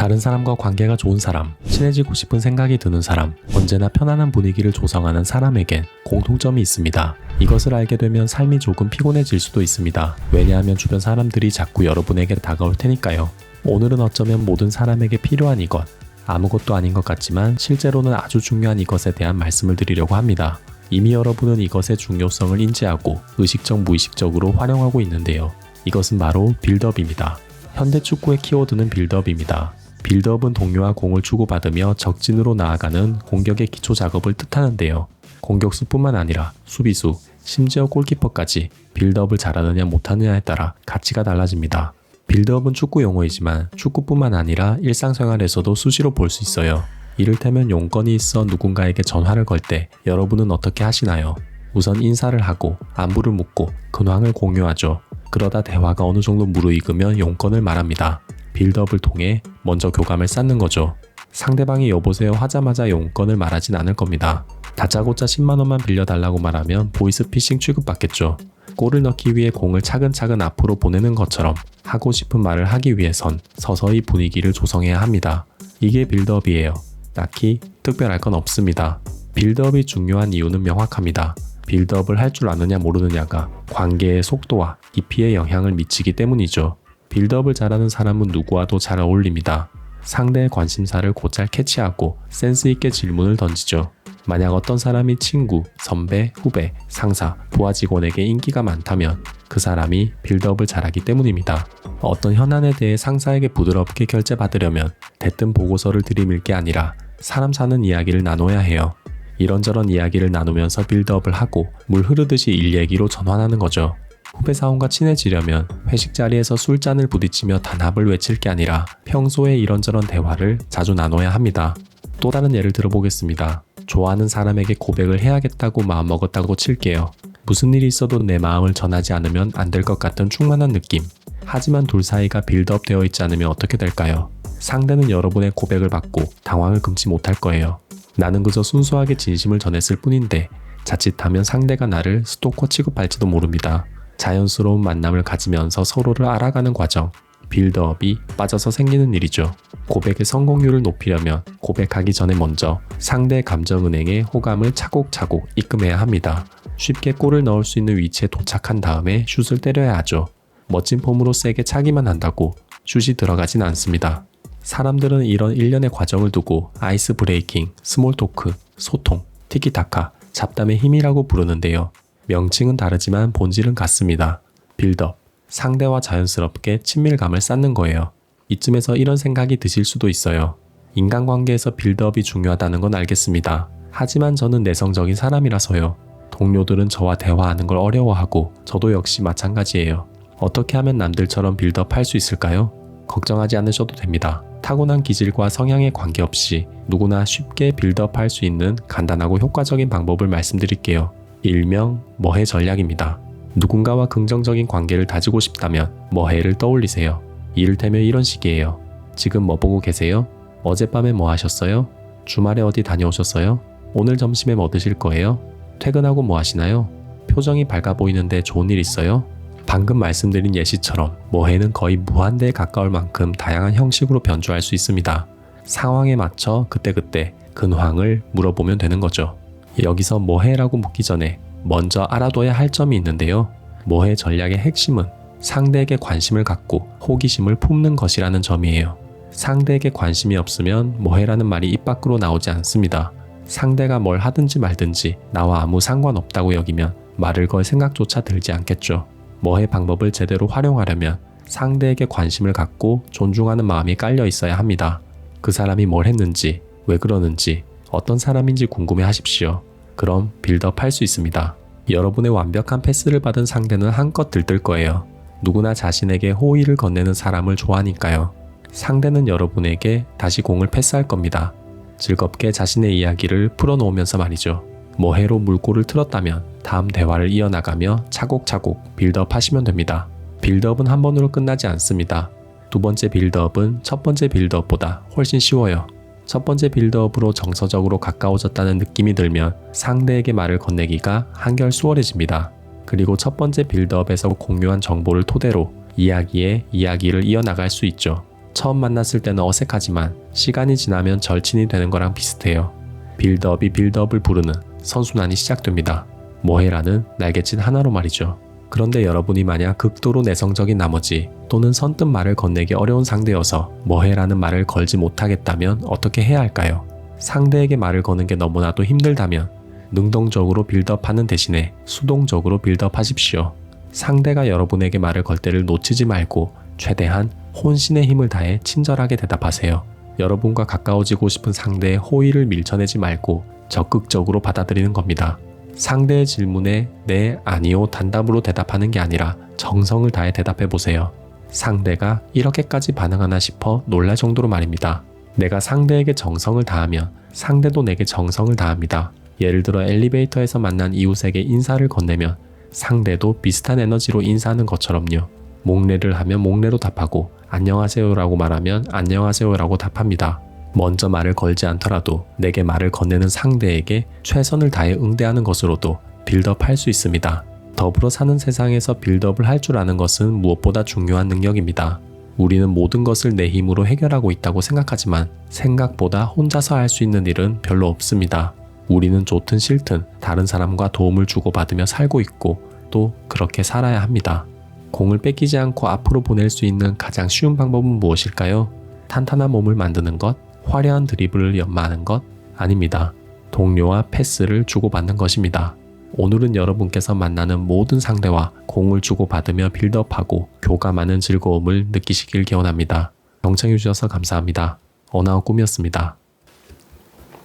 다른 사람과 관계가 좋은 사람, 친해지고 싶은 생각이 드는 사람, 언제나 편안한 분위기를 조성하는 사람에겐 공통점이 있습니다. 이것을 알게 되면 삶이 조금 피곤해질 수도 있습니다. 왜냐하면 주변 사람들이 자꾸 여러분에게 다가올 테니까요. 오늘은 어쩌면 모든 사람에게 필요한 이것, 아무것도 아닌 것 같지만 실제로는 아주 중요한 이것에 대한 말씀을 드리려고 합니다. 이미 여러분은 이것의 중요성을 인지하고 의식적 무의식적으로 활용하고 있는데요. 이것은 바로 빌드업입니다. 현대 축구의 키워드는 빌드업입니다. 빌드업은 동료와 공을 주고받으며 적진으로 나아가는 공격의 기초 작업을 뜻하는데요. 공격수뿐만 아니라 수비수, 심지어 골키퍼까지 빌드업을 잘하느냐 못하느냐에 따라 가치가 달라집니다. 빌드업은 축구 용어이지만 축구뿐만 아니라 일상생활에서도 수시로 볼 수 있어요. 이를테면 용건이 있어 누군가에게 전화를 걸 때 여러분은 어떻게 하시나요? 우선 인사를 하고 안부를 묻고 근황을 공유하죠. 그러다 대화가 어느 정도 무르익으면 용건을 말합니다. 빌드업을 통해 먼저 교감을 쌓는 거죠. 상대방이 여보세요 하자마자 용건을 말하진 않을 겁니다. 다짜고짜 10만원만 빌려달라고 말하면 보이스피싱 취급받겠죠. 골을 넣기 위해 공을 차근차근 앞으로 보내는 것처럼 하고 싶은 말을 하기 위해선 서서히 분위기를 조성해야 합니다. 이게 빌드업이에요. 딱히 특별할 건 없습니다. 빌드업이 중요한 이유는 명확합니다. 빌드업을 할 줄 아느냐 모르느냐가 관계의 속도와 깊이에 영향을 미치기 때문이죠. 빌드업을 잘하는 사람은 누구와도 잘 어울립니다. 상대의 관심사를 곧잘 캐치하고 센스 있게 질문을 던지죠. 만약 어떤 사람이 친구, 선배, 후배, 상사, 부하 직원에게 인기가 많다면 그 사람이 빌드업을 잘하기 때문입니다. 어떤 현안에 대해 상사에게 부드럽게 결제받으려면 대뜸 보고서를 들이밀 게 아니라 사람 사는 이야기를 나눠야 해요. 이런저런 이야기를 나누면서 빌드업을 하고 물 흐르듯이 일 얘기로 전환하는 거죠. 후배 사원과 친해지려면 회식 자리에서 술잔을 부딪히며 단합을 외칠 게 아니라 평소에 이런저런 대화를 자주 나눠야 합니다. 또 다른 예를 들어보겠습니다. 좋아하는 사람에게 고백을 해야겠다고 마음먹었다고 칠게요. 무슨 일이 있어도 내 마음을 전하지 않으면 안 될 것 같은 충만한 느낌. 하지만 둘 사이가 빌드업 되어 있지 않으면 어떻게 될까요? 상대는 여러분의 고백을 받고 당황을 금치 못할 거예요. 나는 그저 순수하게 진심을 전했을 뿐인데 자칫하면 상대가 나를 스토커 취급할지도 모릅니다. 자연스러운 만남을 가지면서 서로를 알아가는 과정, 빌드업이 빠져서 생기는 일이죠. 고백의 성공률을 높이려면 고백하기 전에 먼저 상대의 감정은행에 호감을 차곡차곡 입금해야 합니다. 쉽게 골을 넣을 수 있는 위치에 도착한 다음에 슛을 때려야 하죠. 멋진 폼으로 세게 차기만 한다고 슛이 들어가진 않습니다. 사람들은 이런 일련의 과정을 두고 아이스 브레이킹, 스몰 토크, 소통, 티키타카, 잡담의 힘이라고 부르는데요. 명칭은 다르지만 본질은 같습니다. 빌드업, 상대와 자연스럽게 친밀감을 쌓는 거예요. 이쯤에서 이런 생각이 드실 수도 있어요. 인간관계에서 빌드업이 중요하다는 건 알겠습니다. 하지만 저는 내성적인 사람이라서요. 동료들은 저와 대화하는 걸 어려워하고 저도 역시 마찬가지예요. 어떻게 하면 남들처럼 빌드업 할 수 있을까요? 걱정하지 않으셔도 됩니다. 타고난 기질과 성향에 관계없이 누구나 쉽게 빌드업 할 수 있는 간단하고 효과적인 방법을 말씀드릴게요. 일명 뭐해 전략입니다. 누군가와 긍정적인 관계를 다지고 싶다면 뭐해를 떠올리세요. 이를테면 이런 식이에요. 지금 뭐 보고 계세요? 어젯밤에 뭐 하셨어요? 주말에 어디 다녀오셨어요? 오늘 점심에 뭐 드실 거예요? 퇴근하고 뭐 하시나요? 표정이 밝아 보이는데 좋은 일 있어요? 방금 말씀드린 예시처럼 뭐해는 거의 무한대에 가까울 만큼 다양한 형식으로 변주할 수 있습니다. 상황에 맞춰 그때그때 근황을 물어보면 되는 거죠. 여기서 뭐해라고 묻기 전에 먼저 알아둬야 할 점이 있는데요. 뭐해 전략의 핵심은 상대에게 관심을 갖고 호기심을 품는 것이라는 점이에요. 상대에게 관심이 없으면 뭐해라는 말이 입 밖으로 나오지 않습니다. 상대가 뭘 하든지 말든지 나와 아무 상관없다고 여기면 말을 걸 생각조차 들지 않겠죠. 뭐해 방법을 제대로 활용하려면 상대에게 관심을 갖고 존중하는 마음이 깔려 있어야 합니다. 그 사람이 뭘 했는지, 왜 그러는지, 어떤 사람인지 궁금해 하십시오. 그럼 빌드업 할 수 있습니다. 여러분의 완벽한 패스를 받은 상대는 한껏 들뜰 거예요. 누구나 자신에게 호의를 건네는 사람을 좋아하니까요. 상대는 여러분에게 다시 공을 패스할 겁니다. 즐겁게 자신의 이야기를 풀어놓으면서 말이죠. 뭐해로 물꼬를 틀었다면 다음 대화를 이어나가며 차곡차곡 빌드업 하시면 됩니다. 빌드업은 한 번으로 끝나지 않습니다. 두 번째 빌드업은 첫 번째 빌드업보다 훨씬 쉬워요. 첫 번째 빌드업으로 정서적으로 가까워졌다는 느낌이 들면 상대에게 말을 건네기가 한결 수월해집니다. 그리고 첫 번째 빌드업에서 공유한 정보를 토대로 이야기에 이야기를 이어나갈 수 있죠. 처음 만났을 때는 어색하지만 시간이 지나면 절친이 되는 거랑 비슷해요. 빌드업이 빌드업을 부르는 선순환이 시작됩니다. 뭐해라는 날갯짓 하나로 말이죠. 그런데 여러분이 만약 극도로 내성적인 나머지 또는 선뜻 말을 건네기 어려운 상대여서 뭐해라는 말을 걸지 못하겠다면 어떻게 해야 할까요? 상대에게 말을 거는 게 너무나도 힘들다면 능동적으로 빌드업하는 대신에 수동적으로 빌드업하십시오. 상대가 여러분에게 말을 걸 때를 놓치지 말고 최대한 혼신의 힘을 다해 친절하게 대답하세요. 여러분과 가까워지고 싶은 상대의 호의를 밀쳐내지 말고 적극적으로 받아들이는 겁니다. 상대의 질문에 네, 아니요 단답으로 대답하는 게 아니라 정성을 다해 대답해보세요. 상대가 이렇게까지 반응하나 싶어 놀랄 정도로 말입니다. 내가 상대에게 정성을 다하면 상대도 내게 정성을 다합니다. 예를 들어 엘리베이터에서 만난 이웃에게 인사를 건네면 상대도 비슷한 에너지로 인사하는 것처럼요. 목례를 하면 목례로 답하고 안녕하세요라고 말하면 안녕하세요라고 답합니다. 먼저 말을 걸지 않더라도 내게 말을 건네는 상대에게 최선을 다해 응대하는 것으로도 빌드업할 수 있습니다. 더불어 사는 세상에서 빌드업을 할 줄 아는 것은 무엇보다 중요한 능력입니다. 우리는 모든 것을 내 힘으로 해결하고 있다고 생각하지만 생각보다 혼자서 할 수 있는 일은 별로 없습니다. 우리는 좋든 싫든 다른 사람과 도움을 주고받으며 살고 있고 또 그렇게 살아야 합니다. 공을 뺏기지 않고 앞으로 보낼 수 있는 가장 쉬운 방법은 무엇일까요? 탄탄한 몸을 만드는 것? 화려한 드리블을 연마하는 것? 아닙니다. 동료와 패스를 주고받는 것입니다. 오늘은 여러분께서 만나는 모든 상대와 공을 주고받으며 빌드업하고 교감하는 즐거움을 느끼시길 기원합니다. 경청해주셔서 감사합니다. 어나우 꿈이었습니다.